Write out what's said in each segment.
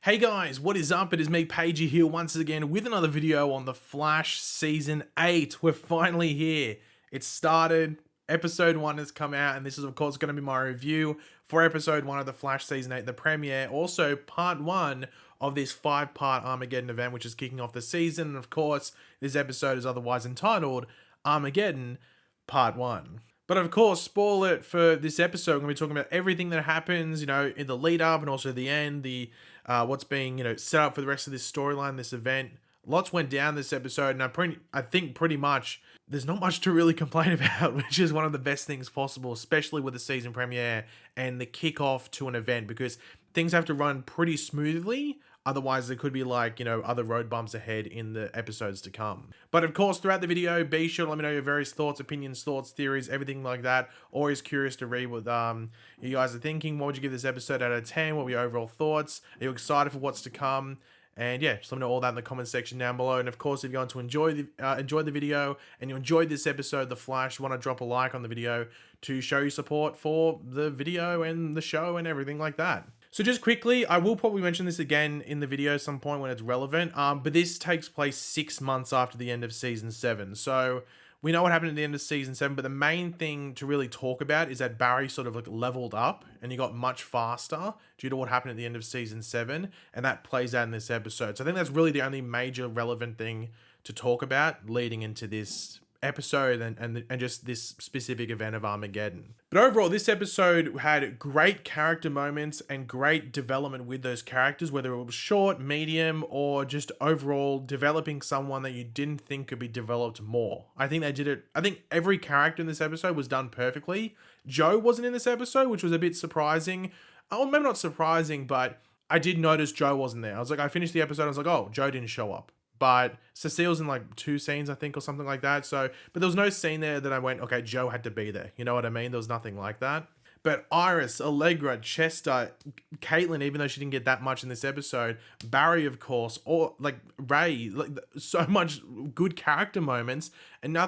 Hey guys, what is up? It is me, Pagey, here once again with another video on The Flash Season 8. We're finally here. It started, Episode 1 has come out, and this is of course going to be my review for Episode 1 of The Flash Season 8, the premiere. Also, Part 1 of this 5-part Armageddon event, which is kicking off the season. And of course, this episode is otherwise entitled Armageddon Part 1. But of course, spoil it for this episode. I'm going to be talking about everything that happens, in the lead up and also the end, what's being, set up for the rest of this storyline, this event. Lots went down this episode, and I think pretty much there's not much to really complain about, which is one of the best things possible, especially with the season premiere and the kickoff to an event, because things have to run pretty smoothly. Otherwise, there could be other road bumps ahead in the episodes to come. But of course, throughout the video, be sure to let me know your various thoughts, opinions, thoughts, theories, everything like that. Always curious to read what you guys are thinking. What would you give this episode out of 10? What were your overall thoughts? Are you excited for what's to come? And yeah, just let me know all that in the comment section down below. And of course, if you're going to enjoy the video and you enjoyed this episode, The Flash, you want to drop a like on the video to show your support for the video and the show and everything like that. So just quickly, I will probably mention this again in the video at some point when it's relevant, but this takes place 6 months after the end of Season 7. So we know what happened at the end of Season 7, but the main thing to really talk about is that Barry sort of leveled up and he got much faster due to what happened at the end of Season 7, and that plays out in this episode. So I think that's really the only major relevant thing to talk about leading into this episode and just this specific event of Armageddon. But overall, this episode had great character moments and great development with those characters, whether it was short, medium, or just overall developing someone that you didn't think could be developed more. I think they did it. I think every character in this episode was done perfectly. Joe wasn't in this episode, which was a bit surprising. Oh, maybe not surprising, but I did notice Joe wasn't there. I finished the episode, I was like, oh, Joe didn't show up. But Cecile's in 2 scenes, I think, or something like that. So, but there was no scene there that I went, okay, Joe had to be there. You know what I mean? There was nothing like that. But Iris, Allegra, Chester, Caitlin, even though she didn't get that much in this episode, Barry, of course, or Ray, so much good character moments, and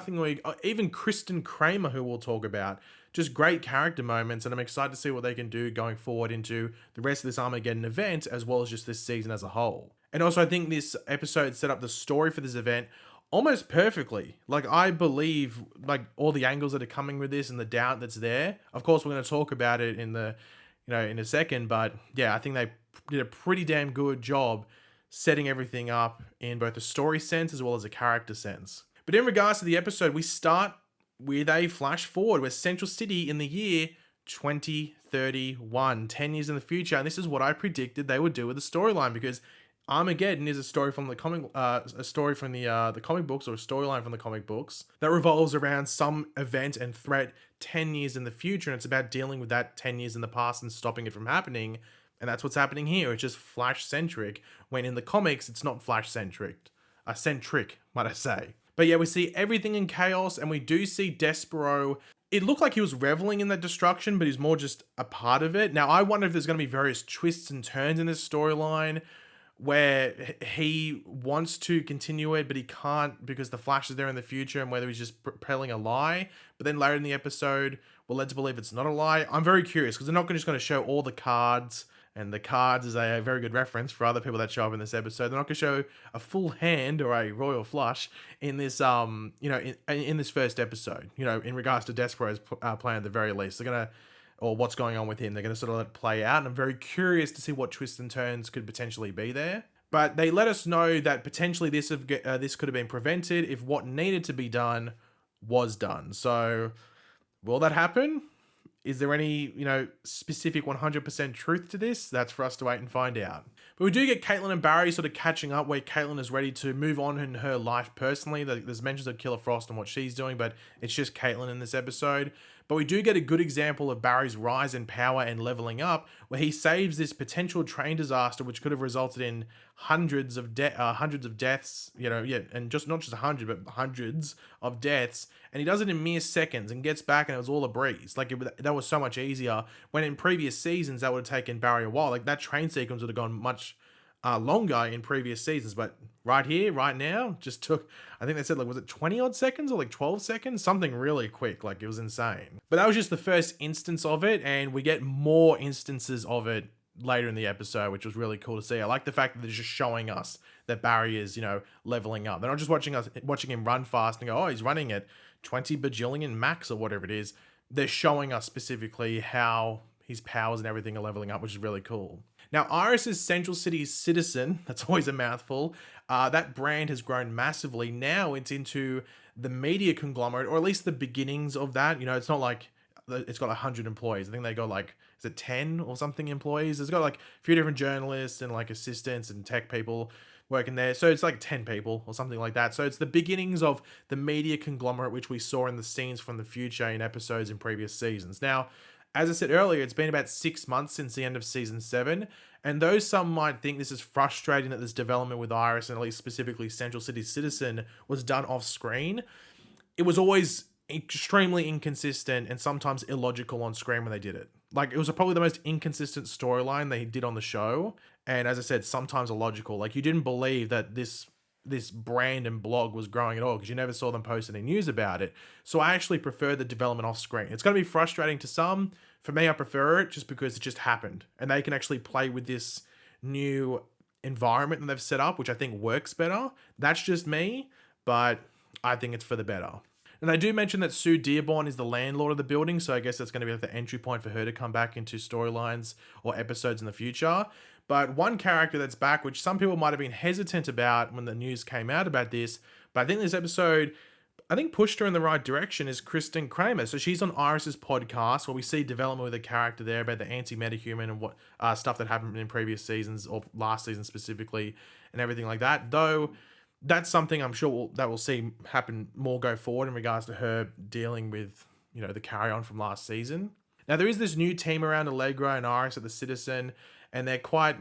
even Kristen Kramer, who we'll talk about, just great character moments, and I'm excited to see what they can do going forward into the rest of this Armageddon event, as well as just this season as a whole. And also, I think this episode set up the story for this event almost perfectly. I believe, all the angles that are coming with this and the doubt that's there. Of course, we're going to talk about it in in a second, but yeah, I think they did a pretty damn good job setting everything up in both a story sense as well as a character sense. But in regards to the episode, we start with a flash forward. We're Central City in the year 2031, 10 years in the future. And this is what I predicted they would do with the storyline, because Armageddon is a story from the comic, the comic books, or a storyline from the comic books that revolves around some event and threat 10 years in the future, and it's about dealing with that 10 years in the past and stopping it from happening. And that's what's happening here. It's just Flash centric, when in the comics it's not Flash centric, might I say. But yeah, we see everything in chaos, and we do see Despero. It looked like he was reveling in that destruction, but he's more just a part of it. Now, I wonder if there's going to be various twists and turns in this storyline, where he wants to continue it, but he can't because the Flash is there in the future, and whether he's just propelling a lie. But then later in the episode, we're led to believe it's not a lie. I'm very curious, because they're not just going to show all the cards, and the cards is a very good reference for other people that show up in this episode. They're not going to show a full hand or a royal flush in this, in this first episode, in regards to Despero's plan at the very least. They're going to, or what's going on with him. They're going to sort of let it play out. And I'm very curious to see what twists and turns could potentially be there. But they let us know that potentially this could have been prevented if what needed to be done was done. So will that happen? Is there any, specific 100% truth to this? That's for us to wait and find out. But we do get Caitlin and Barry sort of catching up, where Caitlin is ready to move on in her life personally. There's mentions of Killer Frost and what she's doing, but it's just Caitlin in this episode. But we do get a good example of Barry's rise in power and leveling up, where he saves this potential train disaster, which could have resulted in hundreds of deaths, and just not just 100, but hundreds of deaths. And he does it in mere seconds and gets back, and it was all a breeze. That was so much easier, when in previous seasons that would have taken Barry a while. That train sequence would have gone much longer in previous seasons, but right here, right now, just took, I think they said, was it 20 odd seconds or 12 seconds? Something really quick, it was insane. But that was just the first instance of it, and we get more instances of it later in the episode, which was really cool to see. I like the fact that they're just showing us that Barry is, leveling up. They're not just watching him run fast and go, oh, he's running at 20 bajillion max or whatever it is. They're showing us specifically how his powers and everything are leveling up, which is really cool. Now, Iris is Central City's citizen. That's always a mouthful. That brand has grown massively. Now it's into the media conglomerate, or at least the beginnings of that. It's not like it's got 100 employees. I think they got is it 10 or something employees? It's got a few different journalists and assistants and tech people working there. So it's 10 people or something like that. So it's the beginnings of the media conglomerate, which we saw in the scenes from the future in episodes in previous seasons. Now, as I said earlier, it's been about 6 months since the end of season 7. And though some might think this is frustrating that this development with Iris, and at least specifically Central City Citizen, was done off screen, it was always extremely inconsistent and sometimes illogical on screen when they did it. It was probably the most inconsistent storyline they did on the show. And as I said, sometimes illogical. You didn't believe that this brand and blog was growing at all because you never saw them post any news about it. So I actually prefer the development off screen. It's going to be frustrating to some. For me, I prefer it just because it just happened. And they can actually play with this new environment that they've set up, which I think works better. That's just me, but I think it's for the better. And they do mention that Sue Dearborn is the landlord of the building, so I guess that's going to be the entry point for her to come back into storylines or episodes in the future. But one character that's back, which some people might have been hesitant about when the news came out about this, but I think this episode, pushed her in the right direction, is Kristen Kramer. So she's on Iris's podcast where we see development with a character there about the anti-metahuman and what stuff that happened in previous seasons, or last season specifically, and everything like that. Though that's something I'm sure that we'll see happen more go forward in regards to her dealing with, the carry-on from last season. Now, there is this new team around Allegra and Iris at the Citizen, and they're quite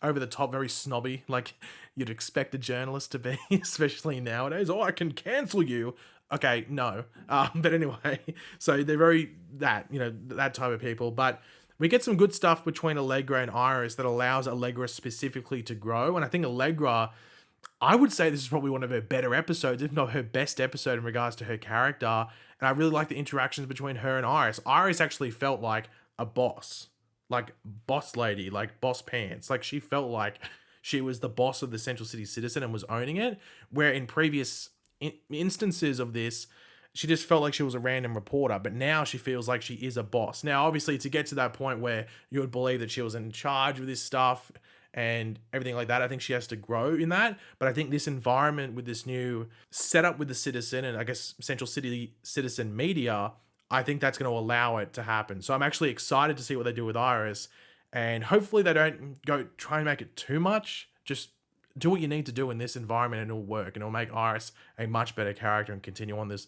over the top, very snobby, like you'd expect a journalist to be, especially nowadays. Oh, I can cancel you. Okay, no. But anyway, so they're very that type of people. But we get some good stuff between Allegra and Iris that allows Allegra specifically to grow. And I think Allegra, I would say this is probably one of her better episodes, if not her best episode in regards to her character. And I really like the interactions between her and Iris. Iris actually felt like a boss. Boss lady, boss pants. She felt like she was the boss of the Central City Citizen and was owning it, where in previous instances of this, she just felt like she was a random reporter, but now she feels like she is a boss. Now, obviously, to get to that point where you would believe that she was in charge of this stuff and everything like that, I think she has to grow in that. But I think this environment with this new setup with the Citizen and I guess Central City Citizen media, I think that's going to allow it to happen. So I'm actually excited to see what they do with Iris, and hopefully they don't go try and make it too much. Just do what you need to do in this environment and it'll work, and it'll make Iris a much better character and continue on this,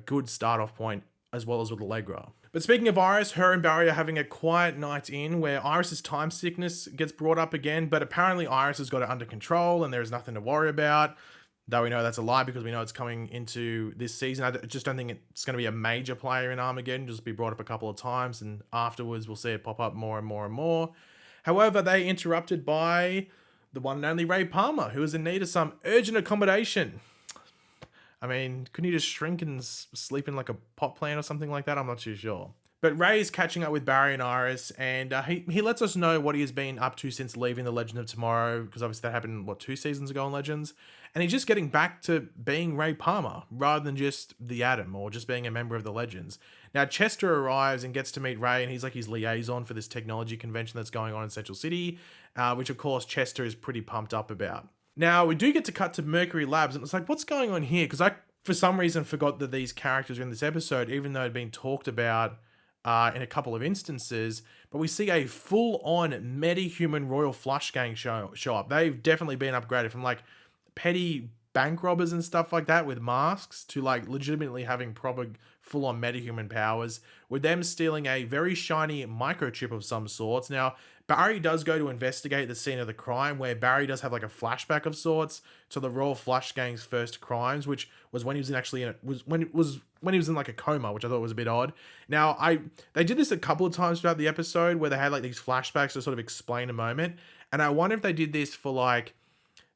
good start off point as well as with Allegra. But speaking of Iris, her and Barry are having a quiet night in where Iris's time sickness gets brought up again, but apparently Iris has got it under control and there's nothing to worry about. Though we know that's a lie because we know it's coming into this season. I just don't think it's going to be a major player in Armageddon, just be brought up a couple of times, and afterwards we'll see it pop up more and more and more. However, they interrupted by the one and only Ray Palmer, who is in need of some urgent accommodation. I mean, couldn't he just shrink and sleep in a pot plant or something like that? I'm not too sure. But Ray is catching up with Barry and Iris, and he lets us know what he has been up to since leaving the Legend of Tomorrow, because obviously that happened, 2 seasons ago on Legends? And he's just getting back to being Ray Palmer, rather than just the Atom, or just being a member of the Legends. Now, Chester arrives and gets to meet Ray, and he's his liaison for this technology convention that's going on in Central City, which of course Chester is pretty pumped up about. Now, we do get to cut to Mercury Labs, and it's what's going on here? Because I, for some reason, forgot that these characters are in this episode, even though it had been talked about in a couple of instances, but we see a full-on metahuman Royal Flush Gang show up. They've definitely been upgraded from petty bank robbers and stuff like that with masks to legitimately having proper full-on metahuman powers, with them stealing a very shiny microchip of some sorts. Now, Barry does go to investigate the scene of the crime, where Barry does have a flashback of sorts to the Royal Flush Gang's first crimes, which was when he was when he was in a coma, which I thought was a bit odd. Now, they did this a couple of times throughout the episode where they had these flashbacks to sort of explain a moment, and I wonder if they did this for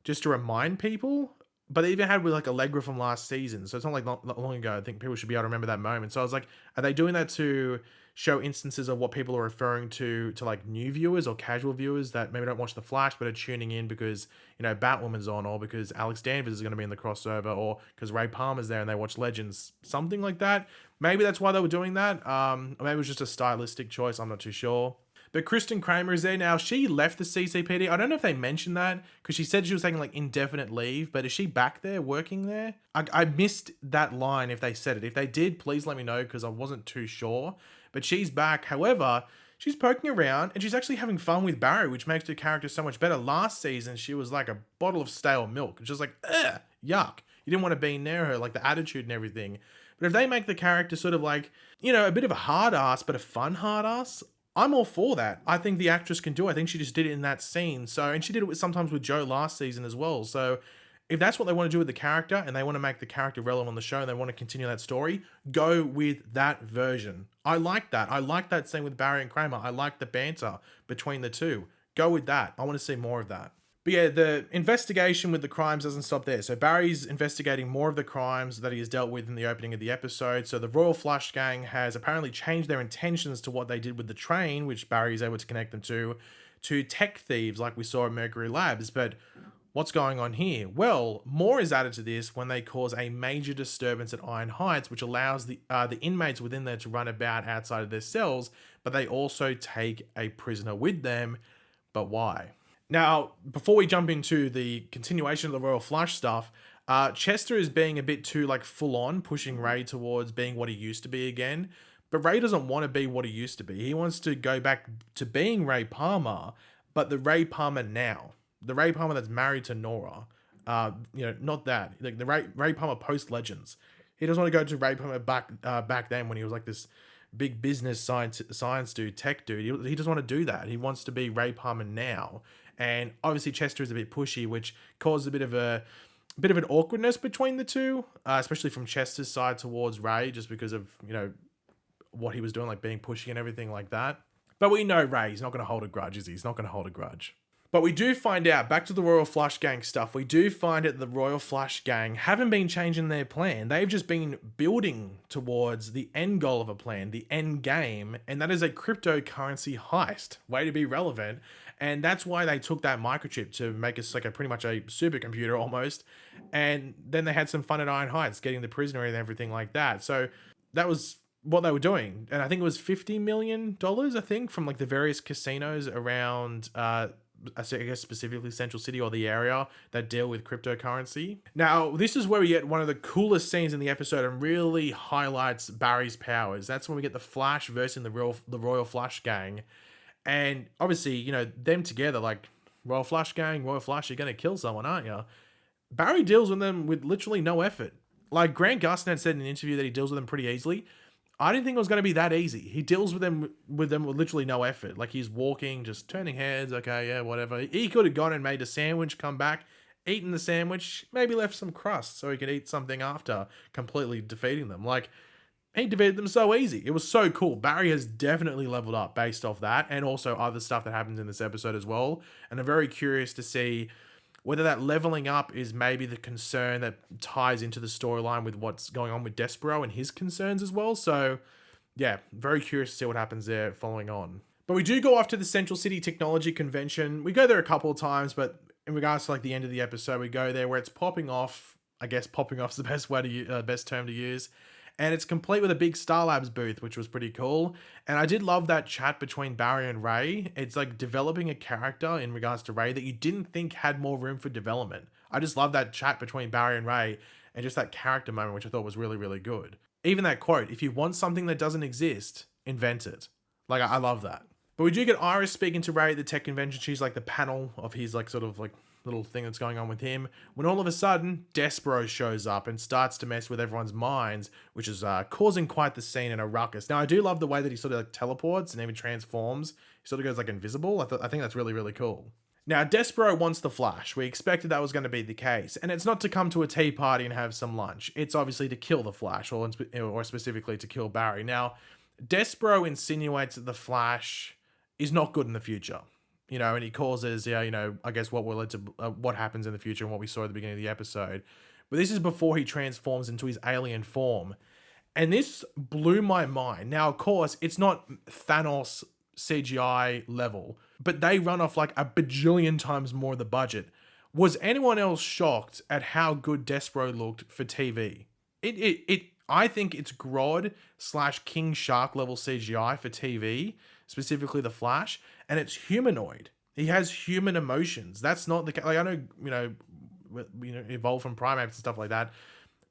just to remind people But they even had with like Allegra from last season, so it's not like not long ago. I think people should be able to remember that moment. So I was like, are they doing that to show instances of what people are referring to like new viewers or casual viewers that maybe don't watch The Flash but are tuning in because Batwoman's on, or because Alex Danvers is going to be in the crossover, or because Ray Palmer's there and they watch Legends, something like that. Maybe that's why they were doing that. Or maybe it was just a stylistic choice. I'm not too sure. But Kristen Kramer is there now. She left the CCPD. I don't know if they mentioned that because she said she was taking like indefinite leave, but is she back there working there? I missed that line if they said it. If they did, please let me know because I wasn't too sure. But she's back. However, she's poking around and she's actually having fun with Barry, which makes her character so much better. Last season, she was like a bottle of stale milk. It's just like, ugh, yuck. You didn't want to be near her, like the attitude and everything. But if they make the character sort of like, a bit of a hard ass, but a fun hard ass, I'm all for that. I think the actress can do it. I think she just did it in that scene. So, and she did it sometimes with Joe last season as well. So if that's what they want to do with the character and they want to make the character relevant on the show and they want to continue that story, go with that version. I like that. I like that scene with Barry and Kramer. I like the banter between the two. Go with that. I want to see more of that. But yeah, the investigation with the crimes doesn't stop there. So Barry's investigating more of the crimes that he has dealt with in the opening of the episode. So the Royal Flush Gang has apparently changed their intentions to what they did with the train, which Barry is able to connect them to tech thieves like we saw at Mercury Labs. But what's going on here? Well, more is added to this when they cause a major disturbance at Iron Heights, which allows the inmates within there to run about outside of their cells, but they also take a prisoner with them. But why? Now, before we jump into the continuation of the Royal Flush stuff, Chester is being a bit too like full on, pushing Ray towards being what he used to be again. But Ray doesn't want to be what he used to be. He wants to go back to being Ray Palmer, but the Ray Palmer now. The Ray Palmer that's married to Nora. Not that. Like the Ray Palmer post Legends. He doesn't want to go to Ray Palmer back then when he was like this big business science dude, tech dude. He doesn't want to do that. He wants to be Ray Palmer now. And obviously Chester is a bit pushy, which caused a bit of an awkwardness between the two, especially from Chester's side towards Ray, just because of, what he was doing, like being pushy and everything like that. But we know Ray's not going to hold a grudge, is he? He's not going to hold a grudge. But we do find out, back to the Royal Flush Gang stuff, we do find out the Royal Flush Gang haven't been changing their plan. They've just been building towards the end goal of a plan, the end game, and that is a cryptocurrency heist. Way to be relevant. And that's why they took that microchip to make us like pretty much a supercomputer almost. And then they had some fun at Iron Heights, getting the prisoner and everything like that. So that was what they were doing. And I think it was $50 million, I think, from like the various casinos around, I guess specifically Central City or the area that deal with cryptocurrency. Now, this is where we get one of the coolest scenes in the episode and really highlights Barry's powers. That's when we get the Flash versus the Royal Flush Gang. And obviously, them together, like Royal Flush Gang, Royal Flush, you're going to kill someone, aren't you? Barry deals with them with literally no effort. Like Grant Gustin had said in an interview that he deals with them pretty easily. I didn't think it was going to be that easy. He deals with them with literally no effort. Like he's walking, just turning heads. Okay, yeah, whatever. He could have gone and made a sandwich, come back, eaten the sandwich, maybe left some crust so he could eat something after completely defeating them. Like he defeated them so easy. It was so cool. Barry has definitely leveled up based off that and also other stuff that happens in this episode as well. And I'm very curious to see whether that leveling up is maybe the concern that ties into the storyline with what's going on with Despero and his concerns as well. So yeah, very curious to see what happens there following on. But we do go off to the Central City Technology Convention. We go there a couple of times, but in regards to like the end of the episode, we go there where it's popping off. I guess popping off is the best term to use. And it's complete with a big Star Labs booth, which was pretty cool. And I did love that chat between Barry and Ray. It's like developing a character in regards to Ray that you didn't think had more room for development. I just love that chat between Barry and Ray and just that character moment, which I thought was really, really good. Even that quote, if you want something that doesn't exist, invent it. Like, I love that. But we do get Iris speaking to Ray at the tech convention. She's like the panel of his like sort of like little thing that's going on with him, when all of a sudden Despero shows up and starts to mess with everyone's minds, which is causing quite the scene and a ruckus. Now I do love the way that he sort of like teleports and even transforms. He sort of goes like invisible. I think that's really, really cool. Now Despero wants the Flash. We expected that was going to be the case, and it's not to come to a tea party and have some lunch. It's obviously to kill the Flash, or specifically to kill Barry. Now Despero insinuates that the Flash is not good in the future. and he causes, I guess what will lead to what happens in the future and what we saw at the beginning of the episode. But this is before he transforms into his alien form. And this blew my mind. Now, of course, it's not Thanos CGI level, but they run off like a bajillion times more of the budget. Was anyone else shocked at how good Despero looked for TV? I think it's Grodd / King Shark level CGI for TV, specifically the Flash, and it's humanoid. He has human emotions. That's not the like I know evolved from primates and stuff like that,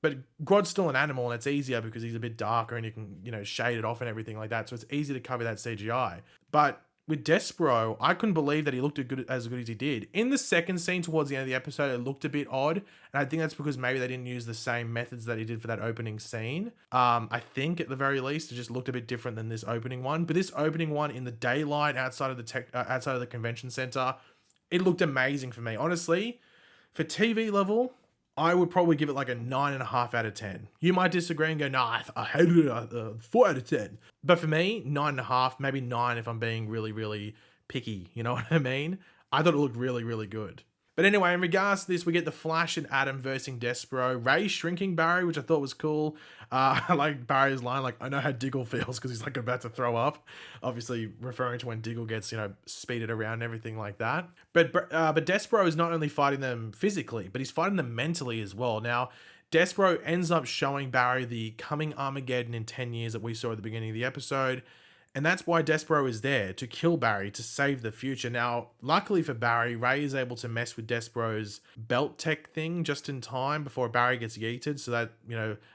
but Grodd's still an animal, and it's easier because he's a bit darker and you can shade it off and everything like that. So it's easy to cover that CGI. But with Despero, I couldn't believe that he looked as good as he did. In the second scene towards the end of the episode, it looked a bit odd. And I think that's because maybe they didn't use the same methods that he did for that opening scene. I think at the very least, it just looked a bit different than this opening one. But this opening one in the daylight outside of the convention center, it looked amazing for me. Honestly, for TV level, I would probably give it like a 9.5 out of 10. You might disagree and go, nah, I hated it, 4 out of 10. But for me, 9.5, maybe 9 if I'm being really, really picky. You know what I mean? I thought it looked really, really good. But anyway, in regards to this, we get the Flash and Adam versing Despero. Ray shrinking Barry, which I thought was cool. I like Barry's line, like, I know how Diggle feels, because he's like about to throw up. Obviously referring to when Diggle gets, speeded around and everything like that. But Despero is not only fighting them physically, but he's fighting them mentally as well. Now, Despero ends up showing Barry the coming Armageddon in 10 years that we saw at the beginning of the episode. And that's why Despero is there, to kill Barry, to save the future. Now, luckily for Barry, Ray is able to mess with Despero's belt tech thing just in time before Barry gets yeeted. So that,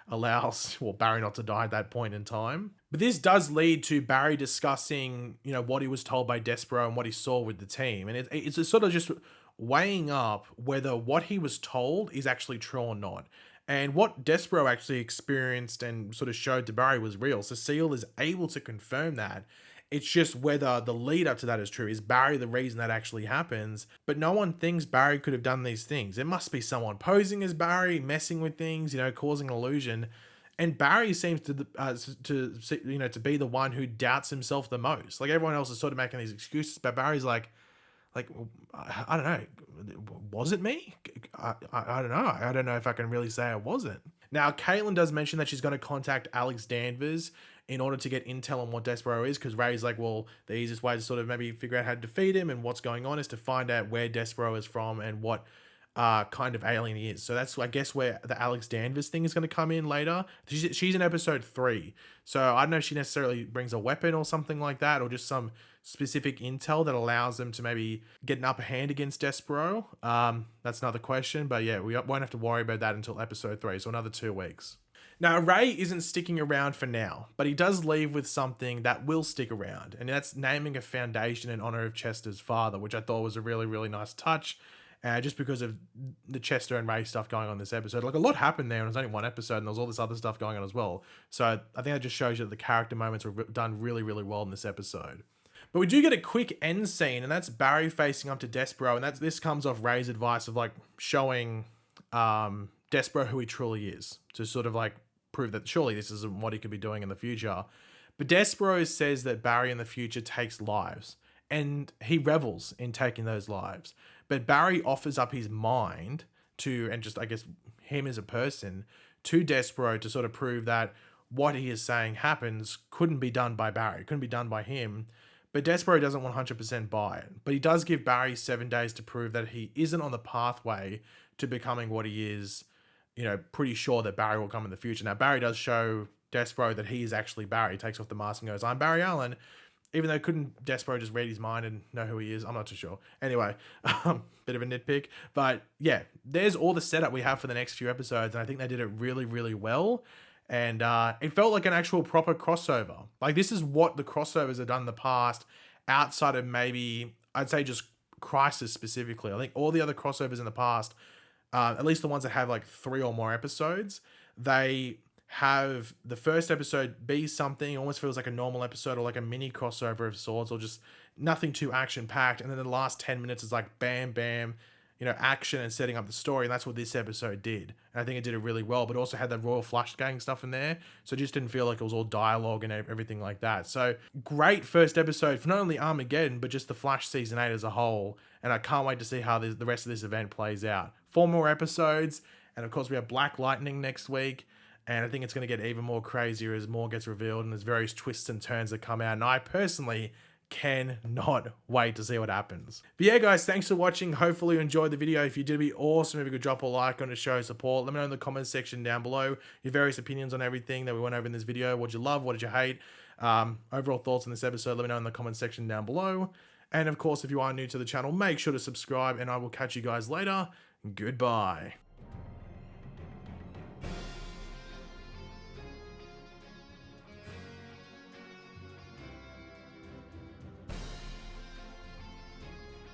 allows, Barry not to die at that point in time. But this does lead to Barry discussing, what he was told by Despero and what he saw with the team. And it's sort of just weighing up whether what he was told is actually true or not. And what Despero actually experienced and sort of showed to Barry was real. Cecile is able to confirm that. It's just whether the lead up to that is true. Is Barry the reason that actually happens? But no one thinks Barry could have done these things. It must be someone posing as Barry, messing with things, causing an illusion. And Barry seems to be the one who doubts himself the most. Like, everyone else is sort of making these excuses, but Barry's like, I don't know. Was it me? I don't know. I don't know if I can really say it wasn't. Now, Caitlin does mention that she's going to contact Alex Danvers in order to get intel on what Despero is, because Ray's like, well, the easiest way to sort of maybe figure out how to defeat him and what's going on is to find out where Despero is from and what kind of alien he is. So that's, I guess, where the Alex Danvers thing is going to come in later. She's in episode 3. So I don't know if she necessarily brings a weapon or something like that, or just some specific intel that allows them to maybe get an upper hand against Despero. That's another question, but yeah, we won't have to worry about that until episode 3, so another 2 weeks. Now, Ray isn't sticking around for now, but he does leave with something that will stick around, and that's naming a foundation in honor of Chester's father, which I thought was a really, really nice touch. Just because of the Chester and Ray stuff going on this episode. Like, a lot happened there, and it was only one episode, and there was all this other stuff going on as well. So I think that just shows you that the character moments were done really, really well in this episode. But we do get a quick end scene, and that's Barry facing up to Despero, and this comes off Ray's advice of, like, showing Despero who he truly is, to sort of, like, prove that surely this isn't what he could be doing in the future. But Despero says that Barry in the future takes lives, and he revels in taking those lives. But Barry offers up his mind to, and just, I guess, him as a person, to Despero to sort of prove that what he is saying happens couldn't be done by Barry, couldn't be done by him. But Despero doesn't 100% buy it. But he does give Barry 7 days to prove that he isn't on the pathway to becoming what he is, pretty sure that Barry will come in the future. Now, Barry does show Despero that he is actually Barry. He takes off the mask and goes, I'm Barry Allen. Even though couldn't Despero just read his mind and know who he is? I'm not too sure. Anyway, bit of a nitpick. But yeah, there's all the setup we have for the next few episodes. And I think they did it really, really well. And it felt like an actual proper crossover. Like, this is what the crossovers have done in the past, outside of maybe, I'd say just Crisis specifically. I think all the other crossovers in the past, at least the ones that have like 3 or more episodes, they have the first episode be something, almost feels like a normal episode or like a mini crossover of sorts, or just nothing too action packed. And then the last 10 minutes is like bam, bam, action and setting up the story, and that's what this episode did. And I think it did it really well, but also had that Royal Flush Gang stuff in there, so it just didn't feel like it was all dialogue and everything like that. So great first episode for not only Armageddon, but just the Flash Season 8 as a whole, and I can't wait to see how the rest of this event plays out. 4 more episodes, and of course we have Black Lightning next week, and I think it's going to get even more crazier as more gets revealed and there's various twists and turns that come out, and I personally cannot wait to see what happens. But yeah, guys, thanks for watching. Hopefully you enjoyed the video. If you did, it'd be awesome if you could drop a like on to show support. Let me know in the comments section down below your various opinions on everything that we went over in this video. What did you love? What did you hate? Overall thoughts on this episode, let me know in the comments section down below. And of course, if you are new to the channel, make sure to subscribe, and I will catch you guys later. Goodbye.